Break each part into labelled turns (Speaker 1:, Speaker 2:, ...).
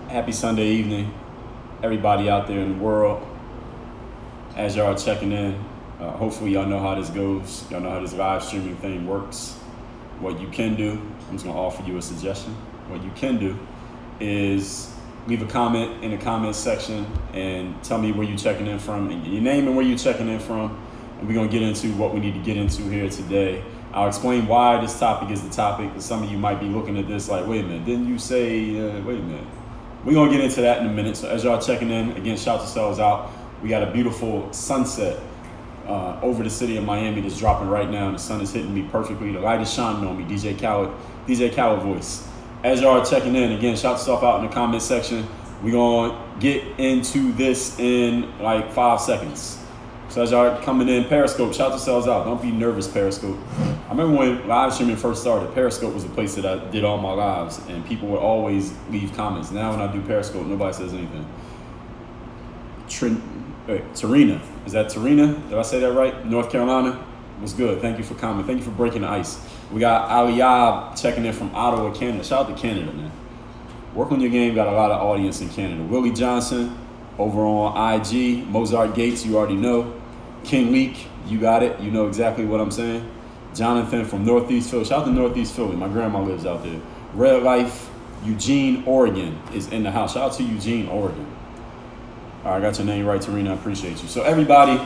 Speaker 1: Happy Sunday evening, everybody out there in the world. As y'all are checking in, hopefully y'all know how this goes. Y'all know how this live streaming thing works. What you can do, I'm just gonna offer you a suggestion. What you can do is leave a comment in the comment section and tell me where you're checking in from, and your name and where you're checking in from. And we're gonna get into what we need to get into here today. I'll explain why this topic is the topic, because some of you might be looking at this like, wait a minute, didn't you say, wait a minute. We're gonna get into that in a minute. So as y'all checking in, again, shout yourselves out. We got a beautiful sunset over the city of Miami that's dropping right now, and the sun is hitting me perfectly. The light is shining on me, DJ Khaled voice. As y'all are checking in, again, shout yourself out in the comment section. We're gonna get into this in like 5 seconds. So as y'all are coming in, Periscope, shout yourselves out. Don't be nervous, Periscope. I remember when live streaming first started, Periscope was the place that I did all my lives, and people would always leave comments. Now when I do Periscope, nobody says anything. Tarina, is that Tarina? Did I say that right? North Carolina? Was good. Thank you for commenting. Thank you for breaking the ice. We got Aliyah checking in from Ottawa, Canada. Shout out to Canada, man. Work on your game. Got a lot of audience in Canada. Willie Johnson over on IG. Mozart Gates, you already know. King Leak, you got it. You know exactly what I'm saying. Jonathan from Northeast Philly. Shout out to Northeast Philly. My grandma lives out there. Red Life, Eugene, Oregon is in the house. Shout out to Eugene, Oregon. All right, I got your name right, Tarina. I appreciate you. So everybody,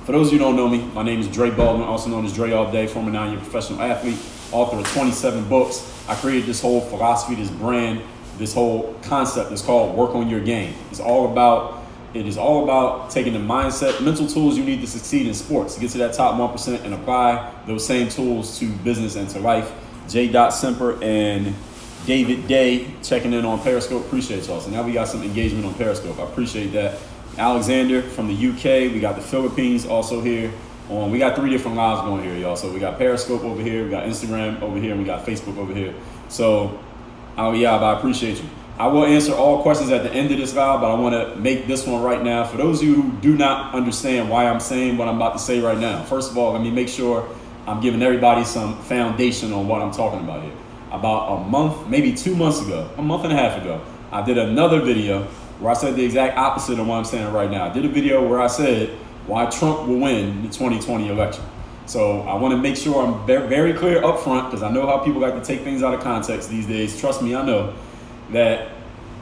Speaker 1: for those of you who don't know me, my name is Dre Baldwin, also known as Dre All Day, former 9-year professional athlete, author of 27 books. I created this whole philosophy, this brand, this whole concept. It's called Work on Your Game. It is all about taking the mindset, mental tools you need to succeed in sports, to get to that top 1% and apply those same tools to business and to life. J. Semper and David Day checking in on Periscope. Appreciate y'all. So now we got some engagement on Periscope. I appreciate that. Alexander from the UK. We got the Philippines also here. We got 3 different lives going here, y'all. So we got Periscope over here, we got Instagram over here, and we got Facebook over here. So, Aliyah, I appreciate you. I will answer all questions at the end of this live, but I want to make this one right now. For those of you who do not understand why I'm saying what I'm about to say right now, first of all, let me make sure I'm giving everybody some foundation on what I'm talking about here. About a month, maybe 2 months ago, a month and a half ago, I did another video where I said the exact opposite of what I'm saying right now. I did a video where I said why Trump will win the 2020 election. So I want to make sure I'm very clear up front, because I know how people like to take things out of context these days. Trust me, I know that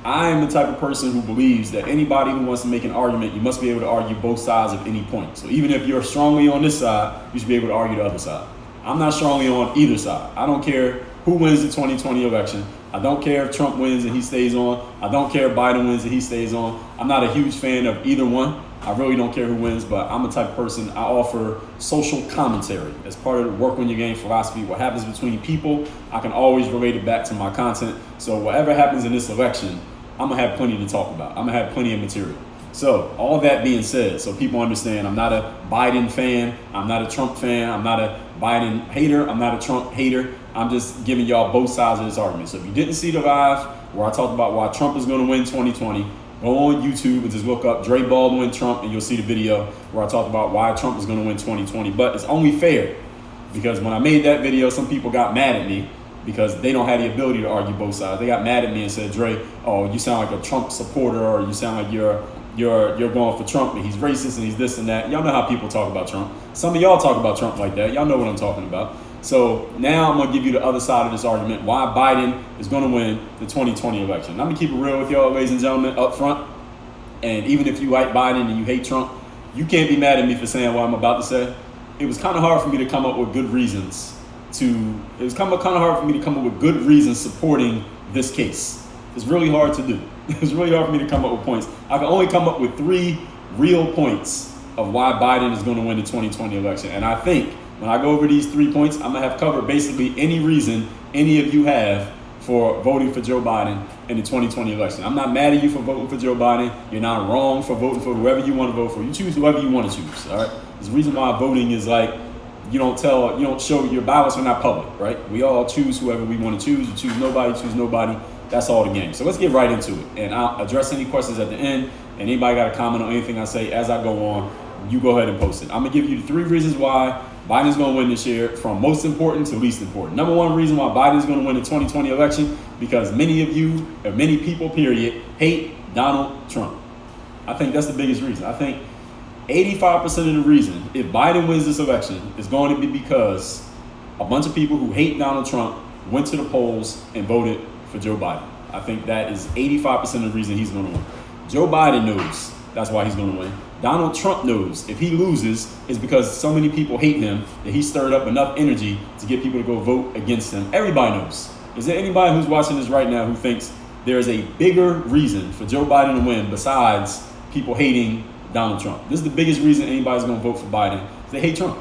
Speaker 1: I am the type of person who believes that anybody who wants to make an argument, you must be able to argue both sides of any point. So even if you're strongly on this side, you should be able to argue the other side. I'm not strongly on either side. I don't care who wins the 2020 election. I don't care if Trump wins and he stays on. I don't care if Biden wins and he stays on. I'm not a huge fan of either one. I really don't care who wins, but I'm the type of person, I offer social commentary as part of the Work on Your Game philosophy. What happens between people, I can always relate it back to my content. So whatever happens in this election, I'm gonna have plenty to talk about. I'm gonna have plenty of material. So all that being said, so people understand, I'm not a Biden fan, I'm not a Trump fan, I'm not a Biden hater, I'm not a Trump hater. I'm just giving y'all both sides of this argument. So if you didn't see the live where I talked about why Trump is gonna win 2020, go on YouTube and just look up Dre Baldwin Trump, and you'll see the video where I talked about why Trump is gonna win 2020. But it's only fair, because when I made that video, some people got mad at me because they don't have the ability to argue both sides. They got mad at me and said, Dre, oh, you sound like a Trump supporter, or you sound like you're going for Trump and he's racist and he's this and that. Y'all know how people talk about Trump. Some of y'all talk about Trump like that. Y'all know what I'm talking about. So now I'm gonna give you the other side of this argument, why Biden is gonna win the 2020 election. I'm gonna keep it real with y'all, ladies and gentlemen, up front. And even if you like Biden and you hate Trump, you can't be mad at me for saying what I'm about to say. It was kind of hard for me to come up with good reasons supporting this case. It's really hard to do. It's really hard for me to come up with points. I can only come up with 3 real points of why Biden is going to win the 2020 election. And I think when I go over these 3 points, I'm going to have covered basically any reason any of you have for voting for Joe Biden in the 2020 election. I'm not mad at you for voting for Joe Biden. You're not wrong for voting for whoever you want to vote for. You choose whoever you want to choose, all right? There's a reason why voting is like, you don't show your ballots are not public, right? We all choose whoever we want to choose. You choose nobody. That's all the game. So let's get right into it. And I'll address any questions at the end. And anybody got a comment on anything I say as I go on, you go ahead and post it. I'm going to give you the 3 reasons why Biden's going to win this year, from most important to least important. Number 1 reason why Biden's going to win the 2020 election, because many of you, or many people, period, hate Donald Trump. I think that's the biggest reason. I think 85% of the reason if Biden wins this election is going to be because a bunch of people who hate Donald Trump went to the polls and voted for Joe Biden. I think that is 85% of the reason he's going to win. Joe Biden knows that's why he's going to win. Donald Trump knows if he loses, it's because so many people hate him that he stirred up enough energy to get people to go vote against him. Everybody knows. Is there anybody who's watching this right now who thinks there is a bigger reason for Joe Biden to win besides people hating Donald Trump? This is the biggest reason anybody's going to vote for Biden. They hate Trump.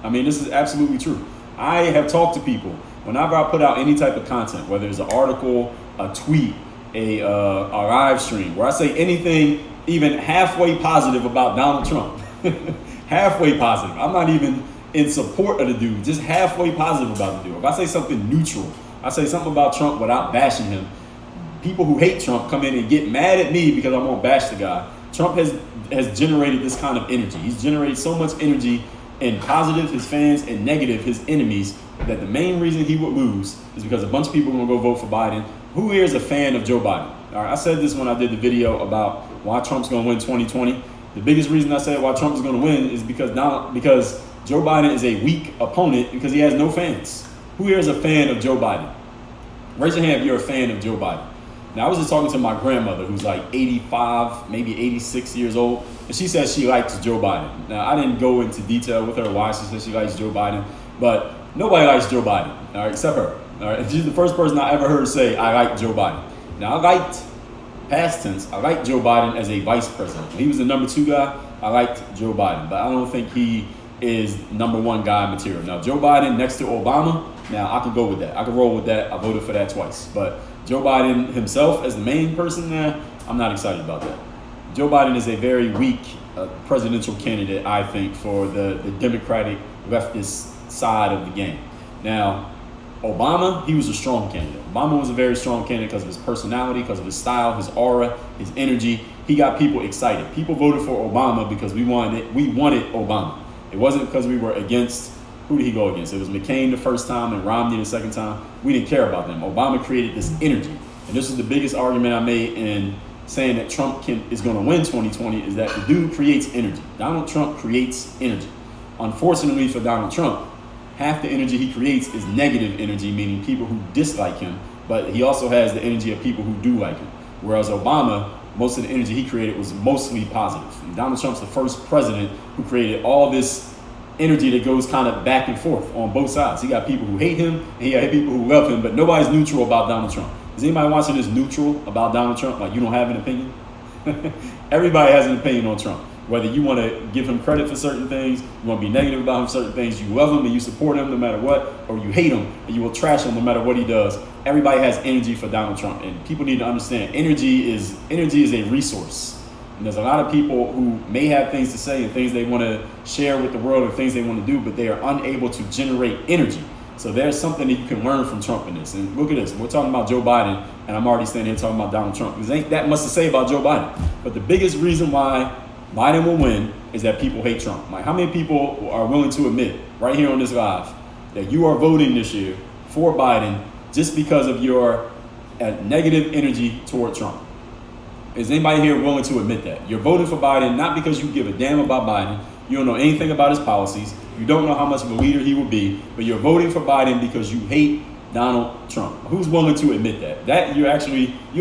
Speaker 1: I mean, this is absolutely true. I have talked to people whenever I put out any type of content, whether it's an article, a tweet, a live stream, where I say anything even halfway positive about Donald Trump. Halfway positive. I'm not even in support of the dude, just halfway positive about the dude. If I say something neutral, I say something about Trump without bashing him, people who hate Trump come in and get mad at me because I'm gonna bash the guy. Trump has generated this kind of energy. He's generated so much energy in positive, his fans, and negative, his enemies, that the main reason he would lose is because a bunch of people are gonna go vote for Biden. Who here is a fan of Joe Biden? All right, I said this when I did the video about why Trump's gonna win 2020. The biggest reason I said why Trump is gonna win is because Joe Biden is a weak opponent because he has no fans. Who here is a fan of Joe Biden? Raise your hand if you're a fan of Joe Biden. Now, I was just talking to my grandmother, who's like 85, maybe 86 years old, and she says she likes Joe Biden. Now, I didn't go into detail with her why she says she likes Joe Biden, but nobody likes Joe Biden, all right, except her. All right, she's the first person I ever heard say, I like Joe Biden. Now, I liked, past tense, I liked Joe Biden as a vice president. When he was the number 2 guy, I liked Joe Biden, but I don't think he is number 1 guy material. Now, Joe Biden next to Obama, now I could go with that. I could roll with that. I voted for that twice. But Joe Biden himself as the main person there, I'm not excited about that. Joe Biden is a very weak presidential candidate, I think, for the Democratic leftist side of the game. Now, Obama, he was a strong candidate. Obama was a very strong candidate because of his personality, because of his style, his aura, his energy. He got people excited. People voted for Obama because we wanted Obama. It wasn't because we were against, who did he go against? It was McCain the first time and Romney the second time. We didn't care about them. Obama created this energy. And this is the biggest argument I made in saying that Trump is going to win 2020, is that the dude creates energy. Donald Trump creates energy. Unfortunately for Donald Trump, half the energy he creates is negative energy, meaning people who dislike him, but he also has the energy of people who do like him. Whereas Obama, most of the energy he created was mostly positive. And Donald Trump's the first president who created all this energy that goes kind of back and forth on both sides. He got people who hate him, and he got people who love him, but nobody's neutral about Donald Trump. Is anybody watching this neutral about Donald Trump? Like, you don't have an opinion? Everybody has an opinion on Trump. Whether you want to give him credit for certain things, you want to be negative about him for certain things, you love him and you support him no matter what, or you hate him and you will trash him no matter what he does. Everybody has energy for Donald Trump, and people need to understand energy is a resource. And there's a lot of people who may have things to say and things they want to share with the world and things they want to do, but they are unable to generate energy. So there's something that you can learn from Trump in this. And look at this. We're talking about Joe Biden, and I'm already standing here talking about Donald Trump. Because ain't that much to say about Joe Biden. But the biggest reason why Biden will win is that people hate Trump. Like, how many people are willing to admit right here on this live that you are voting this year for Biden just because of your negative energy toward Trump? Is anybody here willing to admit that? You're voting for Biden not because you give a damn about Biden. You don't know anything about his policies. You don't know how much of a leader he will be, but you're voting for Biden because you hate Donald Trump. Who's willing to admit that? You're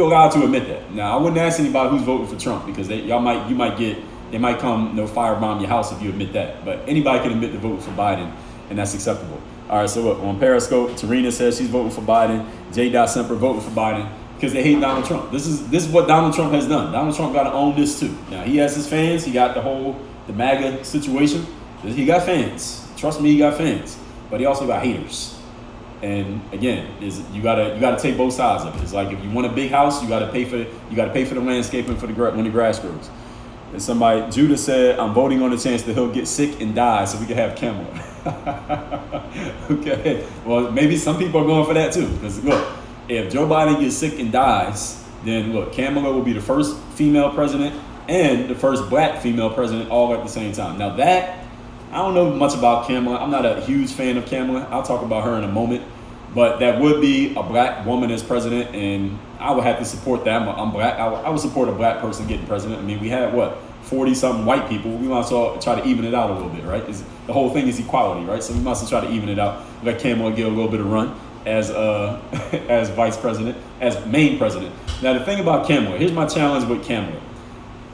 Speaker 1: allowed to admit that. Now, I wouldn't ask anybody who's voting for Trump because they might come, firebomb your house if you admit that. But anybody can admit to voting for Biden, and that's acceptable. All right, so look, on Periscope, Tarina says she's voting for Biden. J. Semper voting for Biden because they hate Donald Trump. This is what Donald Trump has done. Donald Trump got to own this too. Now, he has his fans. He got the MAGA situation. He got fans. Trust me, he got fans. But he also got haters. And again, you gotta take both sides of it. It's like if you want a big house, you gotta pay for the landscaping when the grass grows. And Judah said, I'm voting on the chance that he'll get sick and die so we can have Kamala. Okay. Well, maybe some people are going for that too. Because look, if Joe Biden gets sick and dies, then look, Kamala will be the first female president and the first black female president all at the same time. Now that, I don't know much about Kamala. I'm not a huge fan of Kamala. I'll talk about her in a moment. But that would be a black woman as president, and I would have to support that. I'm black. I would support a black person getting president. I mean, we had, 40-something white people. We might as well try to even it out a little bit, right? The whole thing is equality, right? So we must try to even it out. Let Kamala get a little bit of run as as vice president, as main president. Now, the thing about Kamala, here's my challenge with Kamala,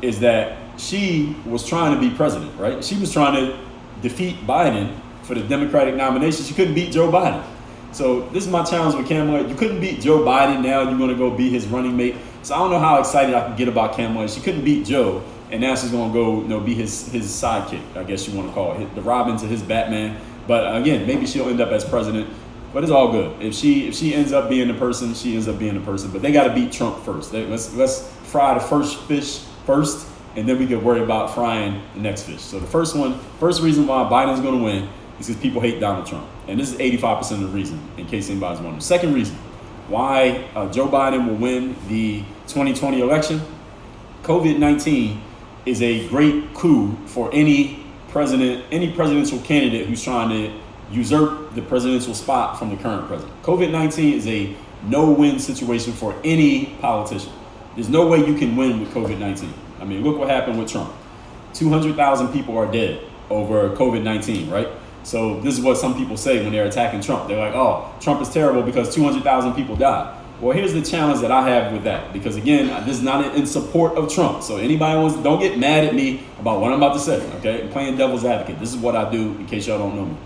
Speaker 1: is that she was trying to be president, right? She was trying to defeat Biden for the Democratic nomination. She couldn't beat Joe Biden. So this is my challenge with Kamala. You couldn't beat Joe Biden. Now you're going to go be his running mate. So I don't know how excited I can get about Kamala. She couldn't beat Joe, and now she's going to go, be his sidekick, I guess you want to call it, the Robin to his Batman. But again, maybe she'll end up as president. But it's all good. If she ends up being the person, she ends up being the person. But they got to beat Trump first. Let's fry the first fish first, and then we can worry about frying the next fish. So the first reason why Biden's going to win is because people hate Donald Trump. And this is 85% of the reason, in case anybody's wondering. Second reason why Joe Biden will win the 2020 election, COVID-19 is a great coup for any presidential candidate who's trying to usurp the presidential spot from the current president. COVID-19 is a no-win situation for any politician. There's no way you can win with COVID-19. I mean, look what happened with Trump. 200,000 people are dead over COVID-19, right? So this is what some people say when they're attacking Trump. They're like, oh, Trump is terrible because 200,000 people died. Well, here's the challenge that I have with that. Because again, this is not in support of Trump. So anybody wants, don't get mad at me about what I'm about to say, okay? I'm playing devil's advocate. This is what I do in case y'all don't know me.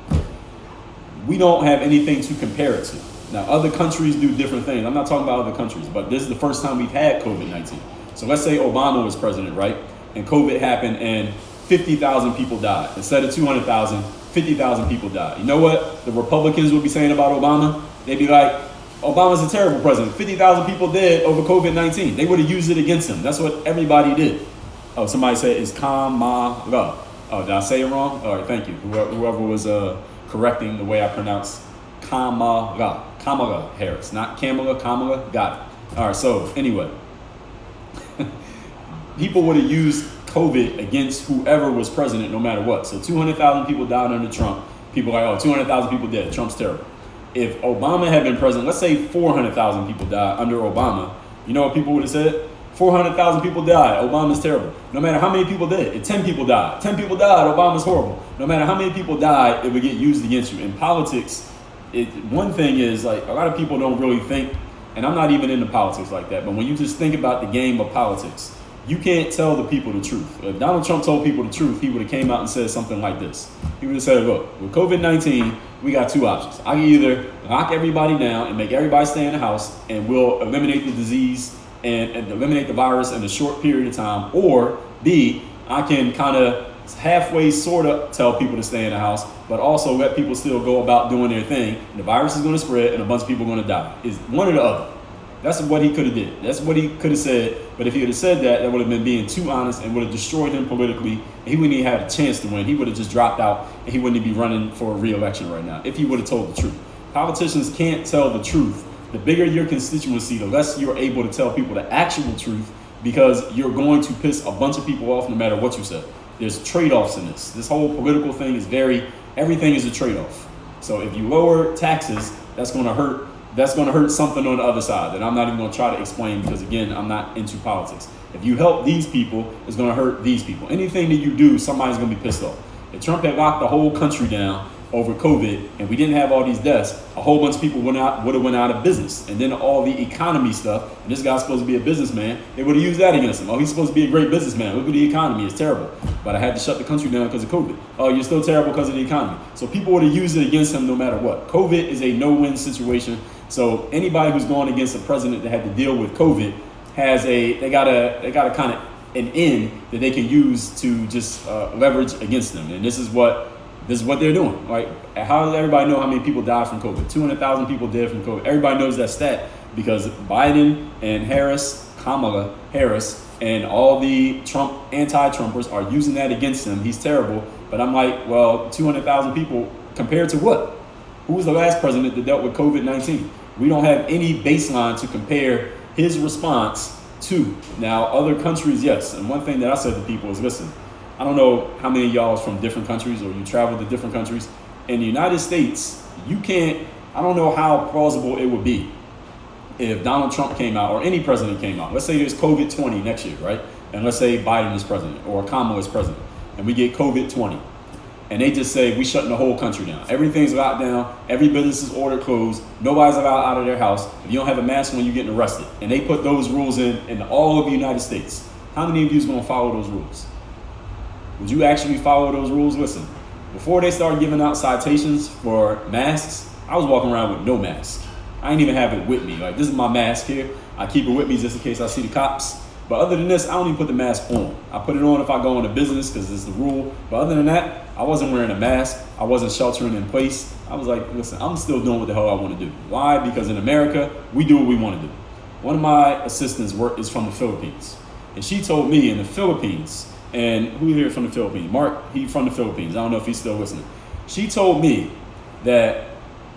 Speaker 1: We don't have anything to compare it to. Now, other countries do different things. I'm not talking about other countries, but this is the first time we've had COVID-19. So let's say Obama was president, right? And COVID happened and 50,000 people died. Instead of 200,000, 50,000 people died. You know what the Republicans would be saying about Obama? They'd be like, Obama's a terrible president. 50,000 people dead over COVID-19. They would have used it against him. That's what everybody did. Oh, somebody said it's Kamala. Oh, did I say it wrong? All right, thank you. Whoever was correcting the way I pronounce Kamala Harris, not Kamala. Got it. All right. So anyway, people would have used COVID against whoever was president, no matter what. So 200,000 people died under Trump. People are like, oh, 200,000 people dead. Trump's terrible. If Obama had been president, let's say 400,000 people died under Obama. You know what people would have said? 400,000 people died. Obama's terrible. No matter how many people did. If 10 people died. 10 people died. Obama's horrible. No matter how many people died, it would get used against you. In politics, one thing is, like, a lot of people don't really think, and I'm not even into politics like that, but when you just think about the game of politics, you can't tell the people the truth. If Donald Trump told people the truth, he would have came out and said something like this. He would have said, look, with COVID-19, we got two options. I can either lock everybody down and make everybody stay in the house, and we'll eliminate the disease and eliminate the virus in a short period of time, or B, I can kind of halfway sort of tell people to stay in the house, but also let people still go about doing their thing. And the virus is going to spread and a bunch of people are going to die. It's one or the other. That's what he could have did. That's what he could have said. But if he would have said that, that would have been being too honest and would have destroyed him politically. And he wouldn't even have a chance to win. He would have just dropped out and he wouldn't be running for a re-election right now if he would have told the truth. Politicians can't tell the truth. The bigger your constituency, the less you're able to tell people the actual truth, because you're going to piss a bunch of people off no matter what you say. There's trade-offs in this. This whole political thing is everything is a trade-off. So if you lower taxes, that's going to hurt something on the other side that I'm not even going to try to explain because, again, I'm not into politics. If you help these people, it's going to hurt these people. Anything that you do, somebody's going to be pissed off. If Trump had locked the whole country down over COVID and we didn't have all these deaths, a whole bunch of people would have went out of business. And then all the economy stuff, and this guy's supposed to be a businessman, they would have used that against him. Oh, he's supposed to be a great businessman. Look at the economy. It's terrible. But I had to shut the country down because of COVID. Oh, you're still terrible because of the economy. So people would have used it against him no matter what. COVID is a no-win situation. So anybody who's going against a president that had to deal with COVID they got a kind of an end that they can use to just leverage against them. And this is what they're doing. Like, how does everybody know how many people died from COVID? 200,000 people dead from COVID. Everybody knows that stat because Biden and Kamala Harris, and all the Trump anti-Trumpers are using that against him. He's terrible. But I'm like, well, 200,000 people compared to what? Who was the last president that dealt with COVID-19? We don't have any baseline to compare his response Two, now other countries, yes. And one thing that I said to people is, listen, I don't know how many of y'all is from different countries or you travel to different countries. In the United States, you can't, I don't know how plausible it would be if Donald Trump came out or any president came out. Let's say there's COVID-20 next year, right? And let's say Biden is president or Kamala is president and we get COVID-20. And they just say, we shutting the whole country down. Everything's locked down. Every business is ordered closed. Nobody's allowed out of their house. If you don't have a mask on, you're getting arrested. And they put those rules in all of the United States. How many of you is going to follow those rules? Would you actually follow those rules? Listen, before they started giving out citations for masks, I was walking around with no mask. I didn't even have it with me. Like, this is my mask here. I keep it with me just in case I see the cops. But other than this, I don't even put the mask on. I put it on if I go into business because it's the rule. But other than that, I wasn't wearing a mask. I wasn't sheltering in place. I was like, listen, I'm still doing what the hell I want to do. Why? Because in America, we do what we want to do. One of my assistants is from the Philippines. And she told me in the Philippines, and who here from the Philippines? Mark, he's from the Philippines. I don't know if he's still listening. She told me that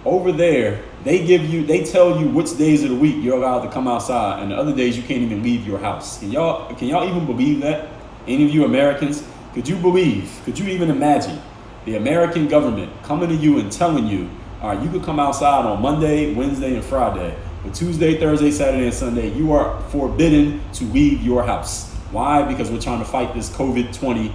Speaker 1: over there, they tell you which days of the week you're allowed to come outside, and the other days you can't even leave your house. Can y'all even believe that? Any of you Americans? Could you even imagine the American government coming to you and telling you, all right, you could come outside on Monday, Wednesday, and Friday, but Tuesday, Thursday, Saturday, and Sunday, you are forbidden to leave your house. Why? Because we're trying to fight this COVID-20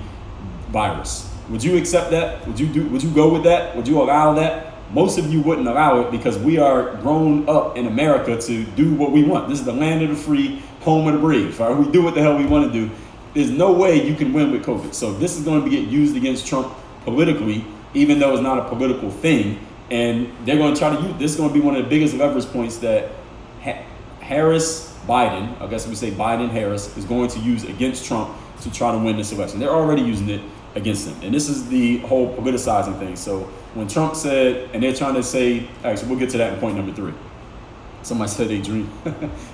Speaker 1: virus. Would you accept that? Would you go with that? Would you allow that? Most of you wouldn't allow it because we are grown up in America to do what we want. This is the land of the free, home of the brave. Right? We do what the hell we want to do. There's no way you can win with COVID. So this is going to get used against Trump politically, even though it's not a political thing. And they're going to try to use this. Is going to be one of the biggest leverage points that Biden, I guess we say Biden-Harris, is going to use against Trump to try to win this election. They're already using it against him. And this is the whole politicizing thing. So when Trump said, and they're trying to say, actually, we'll get to that in point number 3. Somebody said they dream.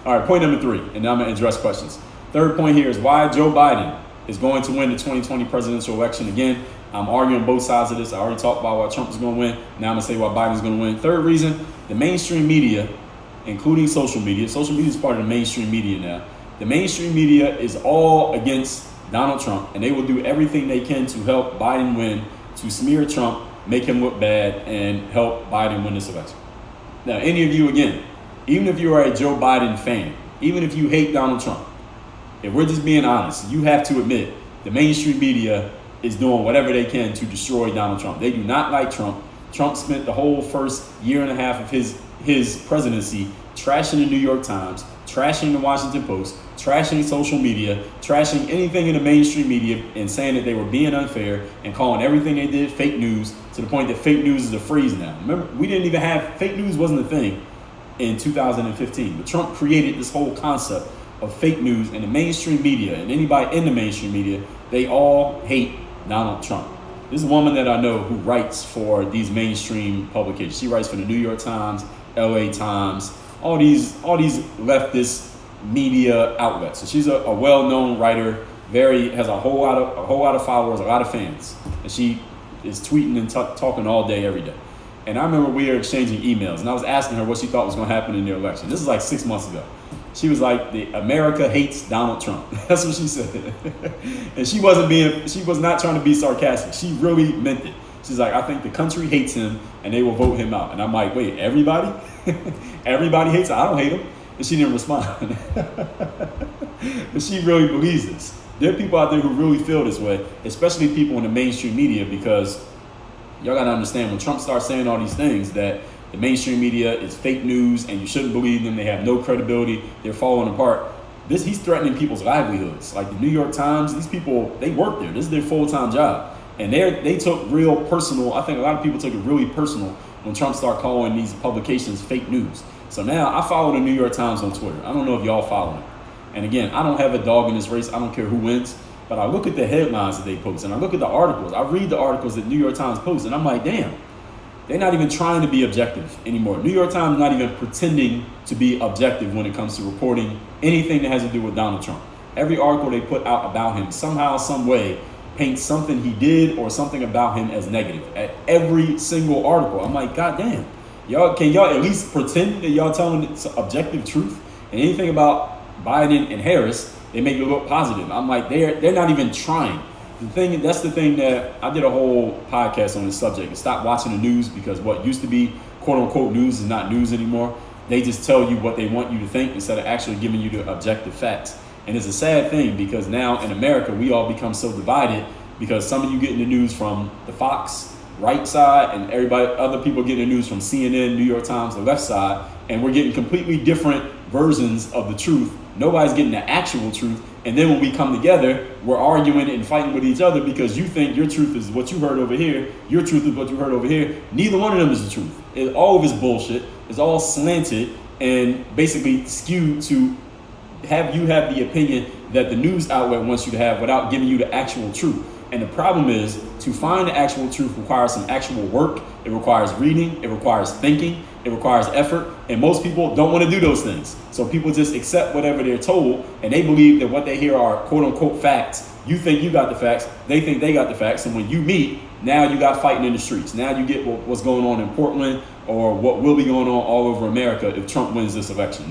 Speaker 1: All right, point number 3, and now I'm going to address questions. Third point here is why Joe Biden is going to win the 2020 presidential election. Again, I'm arguing both sides of this. I already talked about why Trump is going to win. Now I'm going to say why Biden is going to win. Third reason, the mainstream media, including social media. Social media is part of the mainstream media now. The mainstream media is all against Donald Trump, and they will do everything they can to help Biden win, to smear Trump, make him look bad, and help Biden win this election. Now, any of you, again, even if you are a Joe Biden fan, even if you hate Donald Trump, if we're just being honest, you have to admit the mainstream media is doing whatever they can to destroy Donald Trump. They do not like Trump. Trump spent the whole first year and a half of his presidency trashing the New York Times, trashing the Washington Post, trashing social media, trashing anything in the mainstream media, and saying that they were being unfair and calling everything they did fake news, to the point that fake news is a phrase now. Remember, we didn't even have, fake news wasn't a thing in 2015, but Trump created this whole concept of fake news, and the mainstream media and anybody in the mainstream media, they all hate Donald Trump. This is a woman that I know who writes for these mainstream publications. She writes for the New York Times, LA Times, all these leftist media outlets. So she's a well-known writer, has a whole lot of followers, a lot of fans, and she is tweeting and talking all day, every day. And I remember we were exchanging emails, and I was asking her what she thought was going to happen in the election. This is like 6 months ago. She was like, America hates Donald Trump. That's what she said. And she was not trying to be sarcastic. She really meant it. She's like, I think the country hates him and they will vote him out. And I'm like, wait, everybody? Everybody hates him? I don't hate him. And she didn't respond. But she really believes this. There are people out there who really feel this way, especially people in the mainstream media, because y'all got to understand, when Trump starts saying all these things, that the mainstream media is fake news and you shouldn't believe them, they have no credibility, they're falling apart. He's threatening people's livelihoods. Like the New York Times, these people, they work there. This is their full-time job. And they took real personal, I think a lot of people took it really personal when Trump started calling these publications fake news. So now I follow the New York Times on Twitter. I don't know if y'all follow it. And again, I don't have a dog in this race. I don't care who wins. But I look at the headlines that they post, and I look at the articles. I read the articles that New York Times posts, and I'm like, damn, they're not even trying to be objective anymore. New York Times is not even pretending to be objective when it comes to reporting anything that has to do with Donald Trump. Every article they put out about him, somehow, some way, paints something he did or something about him as negative. At every single article, I'm like, God damn, can y'all at least pretend that y'all telling it's objective truth? And anything about Biden and Harris, they make it look positive. I'm like, they're not even trying. That's the thing that I did a whole podcast on this subject. Stop watching the news, because what used to be quote unquote news is not news anymore. They just tell you what they want you to think instead of actually giving you the objective facts. And it's a sad thing, because now in America, we all become so divided, because some of you getting the news from the Fox right side, and other people getting the news from CNN, New York Times, the left side, and we're getting completely different versions of the truth. Nobody's getting the actual truth. And then when we come together, we're arguing and fighting with each other, because you think your truth is what you heard over here, your truth is what you heard over here. Neither one of them is the truth. All of it's bullshit. It's all slanted and basically skewed to have the opinion that the news outlet wants you to have, without giving you the actual truth. And the problem is, to find the actual truth requires some actual work. It requires reading. It requires thinking. It requires effort. And most people don't want to do those things. So people just accept whatever they're told, and they believe that what they hear are quote unquote facts. You think you got the facts. They think they got the facts. And when you meet, now you got fighting in the streets. Now you get what's going on in Portland, or what will be going on all over America if Trump wins this election.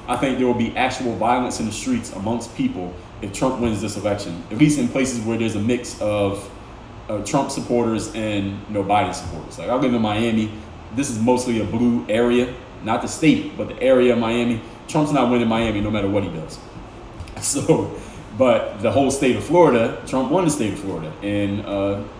Speaker 1: I think there will be actual violence in the streets amongst people if Trump wins this election, at least in places where there's a mix of Trump supporters and Biden supporters. Like, I live in Miami. This is mostly a blue area, not the state, but the area of Miami. Trump's not winning Miami no matter what he does. So, but the whole state of Florida, Trump won the state of Florida in,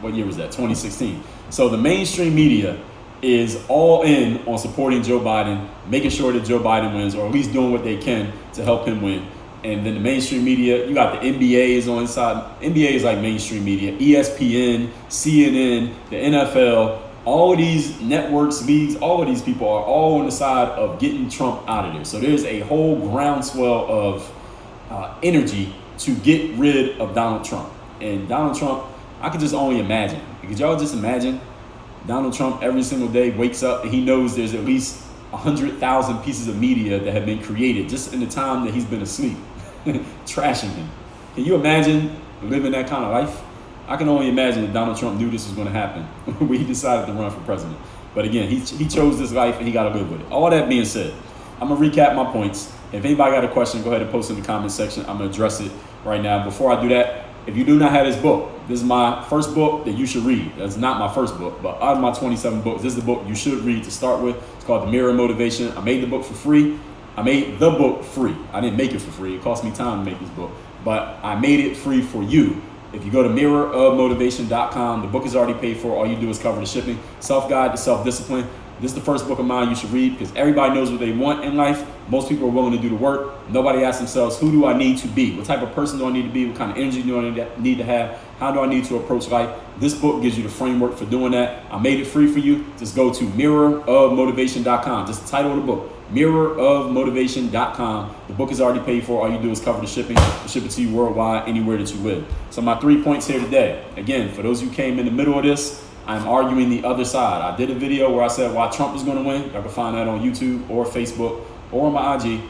Speaker 1: what year was that? 2016. So the mainstream media is all in on supporting Joe Biden, making sure that Joe Biden wins, or at least doing what they can to help him win. And then the mainstream media, you got the NBA is on side. NBA is like mainstream media. ESPN, CNN, the NFL, all of these networks, leagues, all of these people are all on the side of getting Trump out of there. So there's a whole groundswell of energy to get rid of Donald Trump. And Donald Trump, I could just only imagine. Could y'all just imagine? Donald Trump every single day wakes up and he knows there's at least 100,000 pieces of media that have been created just in the time that he's been asleep, trashing him. Can you imagine living that kind of life? I can only imagine that Donald Trump knew this was going to happen when he decided to run for president. But again, he chose this life and he got to live with it. All that being said, I'm going to recap my points. If anybody got a question, go ahead and post in the comment section. I'm going to address it right now. Before I do that, if you do not have this book, this is my first book that you should read. That's not my first book, but out of my 27 books, this is the book you should read to start with. It's called The Mirror of Motivation. I made the book for free. I made the book free. I didn't make it for free. It cost me time to make this book, but I made it free for you. If you go to mirrorofmotivation.com, the book is already paid for. All you do is cover the shipping. Self-guide to self-discipline. This is the first book of mine you should read, because everybody knows what they want in life. Most people are willing to do the work. Nobody asks themselves, who do I need to be? What type of person do I need to be? What kind of energy do I need to have? How do I need to approach life? This book gives you the framework for doing that. I made it free for you. Just go to mirrorofmotivation.com. Just the title of the book, mirrorofmotivation.com. The book is already paid for. All you do is cover the shipping. We'll ship it to you worldwide, anywhere that you live. So my 3 points here today. Again, for those who came in the middle of this, I'm arguing the other side. I did a video where I said why Trump is going to win. Y'all can find that on YouTube or Facebook or on my IG.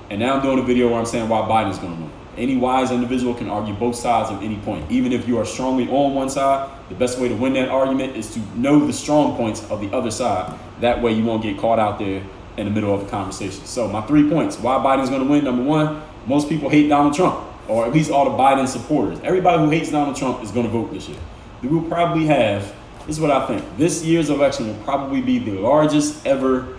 Speaker 1: And now I'm doing a video where I'm saying why Biden is going to win. Any wise individual can argue both sides at any point. Even if you are strongly on one side, the best way to win that argument is to know the strong points of the other side. That way you won't get caught out there in the middle of a conversation. So my 3 points, why Biden is going to win. Number one, most people hate Donald Trump, or at least all the Biden supporters. Everybody who hates Donald Trump is going to vote this year. We will probably have, this is what I think, this year's election will probably be the largest ever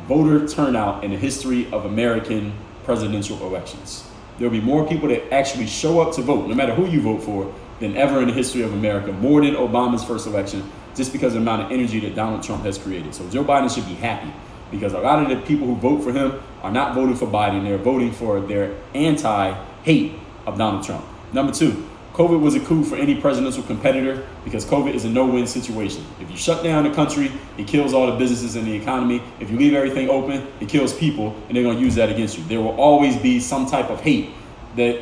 Speaker 1: voter turnout in the history of American presidential elections. There'll be more people that actually show up to vote, no matter who you vote for, than ever in the history of America, more than Obama's first election, just because of the amount of energy that Donald Trump has created. So Joe Biden should be happy, because a lot of the people who vote for him are not voting for Biden. They're voting for their anti-hate of Donald Trump. Number two, COVID was a coup for any presidential competitor, because COVID is a no-win situation. If you shut down the country, it kills all the businesses in the economy. If you leave everything open, it kills people, and they're going to use that against you. There will always be some type of hate,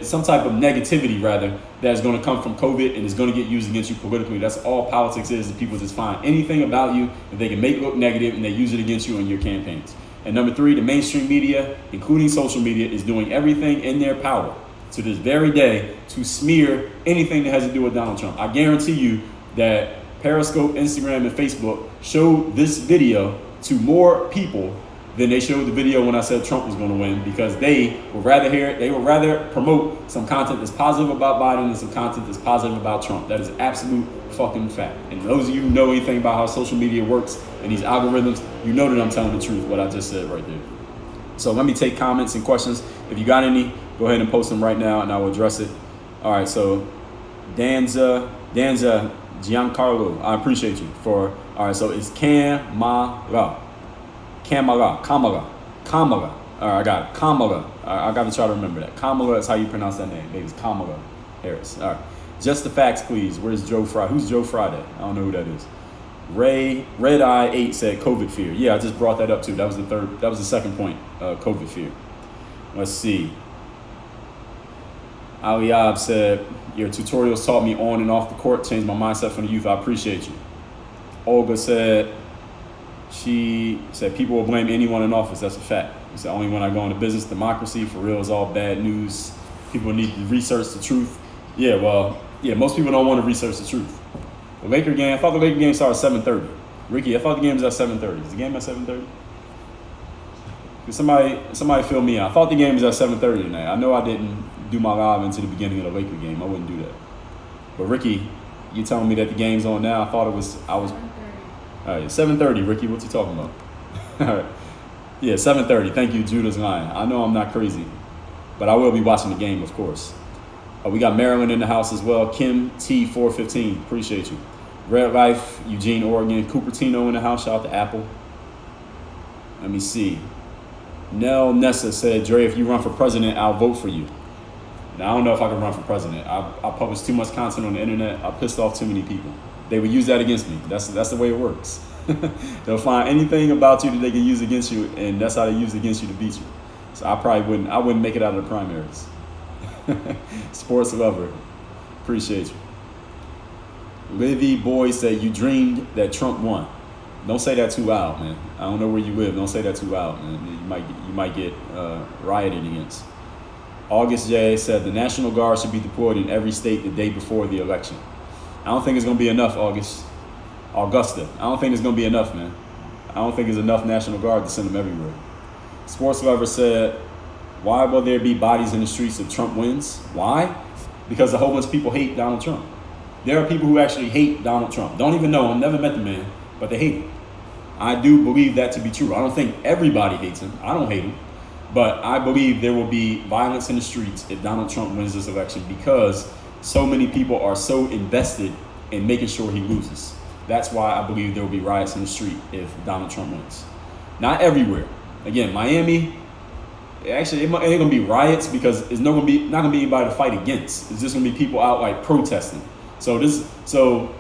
Speaker 1: some type of negativity, rather, that is going to come from COVID and is going to get used against you politically. That's all politics is. People just find anything about you that they can make look negative, and they use it against you in your campaigns. And number three, the mainstream media, including social media, is doing everything in their power to this very day to smear anything that has to do with Donald Trump. I guarantee you that Periscope, Instagram, and Facebook showed this video to more people than they showed the video when I said Trump was going to win, because they would rather promote some content that's positive about Biden than some content that's positive about Trump. That is absolute fucking fact. And those of you who know anything about how social media works and these algorithms, you know that I'm telling the truth, what I just said right there. So let me take comments and questions. If you got any, go ahead and post them right now and I will address it. All right, so Danza Giancarlo, I appreciate you for, all right, so it's Kamala. All right, I got it. Kamala. I got to try to remember that. Kamala is how you pronounce that name. Maybe it's Kamala Harris. All right. Just the facts, please. Where's Joe Friday? Who's Joe Friday? I don't know who that is. Red Eye 8 said COVID fear. Yeah, I just brought that up too. That was the second point. COVID fear. Let's see. Aliyab said, your tutorials taught me on and off the court, changed my mindset from the youth. I appreciate you. Olga said, she said, people will blame anyone in office. That's a fact. She said, only when I go into business, democracy for real is all bad news. People need to research the truth. Yeah, well, yeah, most people don't want to research the truth. The Laker game, I thought the Laker game started at 7:30. Ricky, I thought the game was at 7:30. Is the game at 7:30? Somebody fill me out. I thought the game was at 7:30 tonight. I know I didn't do my live into the beginning of the Laker game. I wouldn't do that. But Ricky, you telling me that the game's on now? I was. All right, 7:30. Ricky, what you talking about? All right. Yeah, 7:30. Thank you, Judah's line. I know I'm not crazy, but I will be watching the game, of course. We got Maryland in the house as well. Kim T415, appreciate you. Red Life, Eugene, Oregon. Cupertino in the house. Shout out to Apple. Let me see. Nell Nessa said, Dre, if you run for president, I'll vote for you. Now, I don't know if I can run for president. I publish too much content on the internet. I pissed off too many people. They would use that against me. That's the way it works. They'll find anything about you that they can use against you, and that's how they use it against you to beat you. So I wouldn't make it out of the primaries. Sports lover, appreciate you. Livy Boy said, you dreamed that Trump won. Don't say that too loud, man. I don't know where you live. Don't say that too loud, man. You might get rioted against. August J said the National Guard should be deployed in every state the day before the election. I don't think it's going to be enough, Augusta. I don't think it's going to be enough, man. I don't think there's enough National Guard to send them everywhere. Sports Lover said, why will there be bodies in the streets if Trump wins? Why? Because a whole bunch of people hate Donald Trump. There are people who actually hate Donald Trump. Don't even know him, never met the man, but they hate him. I do believe that to be true. I don't think everybody hates him. I don't hate him. But I believe there will be violence in the streets if Donald Trump wins this election because so many people are so invested in making sure he loses. That's why I believe there will be riots in the street if Donald Trump wins. Not everywhere. Again, Miami, actually, it ain't gonna be riots because it's not gonna be anybody to fight against. It's just gonna be people out like protesting. So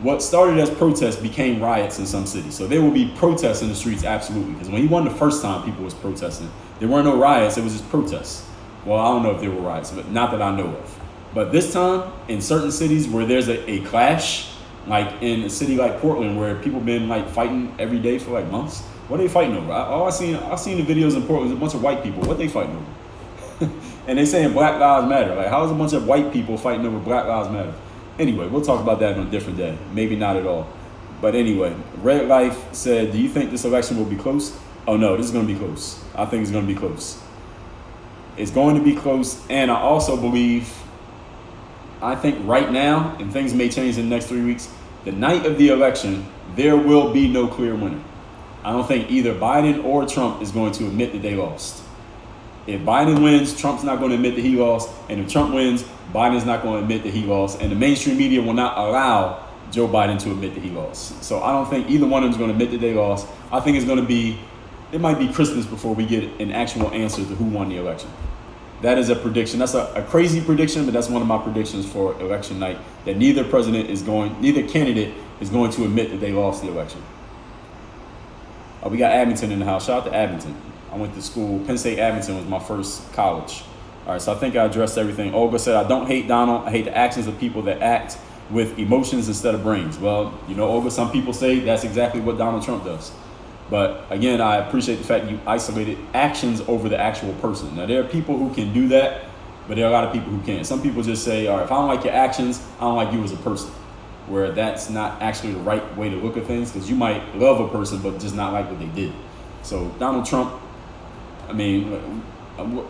Speaker 1: what started as protests became riots in some cities. So there will be protests in the streets, absolutely. Because when he won the first time, people was protesting. There weren't no riots, it was just protests. Well, I don't know if there were riots, but not that I know of. But this time, in certain cities where there's a clash, like in a city like Portland, where people been like fighting every day for like months, what are they fighting over? I seen the videos in Portland, a bunch of white people. What they fighting over? And they saying Black Lives Matter. Like, how is a bunch of white people fighting over Black Lives Matter? Anyway, we'll talk about that on a different day. Maybe not at all. But anyway, Red Life said, do you think this election will be close? Oh no, this is going to be close. I think it's going to be close. It's going to be close. And I also believe, I think right now, and things may change in the next 3 weeks, the night of the election, there will be no clear winner. I don't think either Biden or Trump is going to admit that they lost. If Biden wins, Trump's not going to admit that he lost. And if Trump wins, Biden's not going to admit that he lost. And the mainstream media will not allow Joe Biden to admit that he lost. So I don't think either one of them is going to admit that they lost. I think it might be Christmas before we get an actual answer to who won the election. That is a prediction. That's a crazy prediction, but that's one of my predictions for election night, that neither candidate is going to admit that they lost the election. We got Abington in the house. Shout out to Abington. I went to school. Penn State Abington was my first college. All right, so I think I addressed everything. Olga said, I don't hate Donald. I hate the actions of people that act with emotions instead of brains. Well, Olga, some people say that's exactly what Donald Trump does. But again, I appreciate the fact you isolated actions over the actual person. Now, there are people who can do that, but there are a lot of people who can't. Some people just say, all right, if I don't like your actions, I don't like you as a person. Where that's not actually the right way to look at things, because you might love a person but just not like what they did. So Donald Trump, I mean,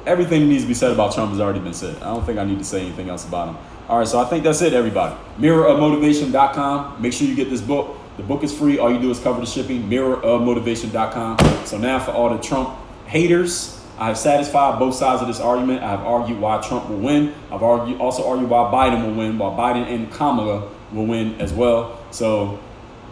Speaker 1: everything needs to be said about Trump has already been said. I don't think I need to say anything else about him. All right, so I think that's it, everybody. Mirrorofmotivation.com. Make sure you get this book. The book is free. All you do is cover the shipping. Mirrorofmotivation.com. So now for all the Trump haters, I have satisfied both sides of this argument. I have argued why Trump will win. I've also argued why Biden will win, while Biden and Kamala will win as well. So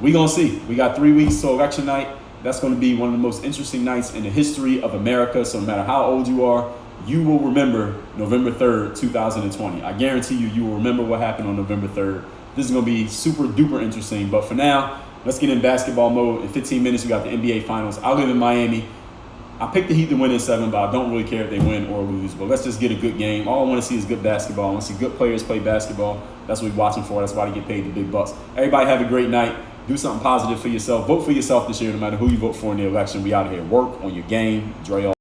Speaker 1: we're going to see. We got 3 weeks till election night. That's going to be one of the most interesting nights in the history of America. So no matter how old you are, you will remember November 3rd, 2020. I guarantee you will remember what happened on November 3rd. This is going to be super duper interesting. But for now, let's get in basketball mode. In 15 minutes, we got the NBA Finals. I live in Miami. I picked the Heat to win in 7, but I don't really care if they win or lose. But let's just get a good game. All I want to see is good basketball. I want to see good players play basketball. That's what we're watching for. That's why they get paid the big bucks. Everybody have a great night. Do something positive for yourself. Vote for yourself this year, no matter who you vote for in the election. We out of here. Work on your game. Dre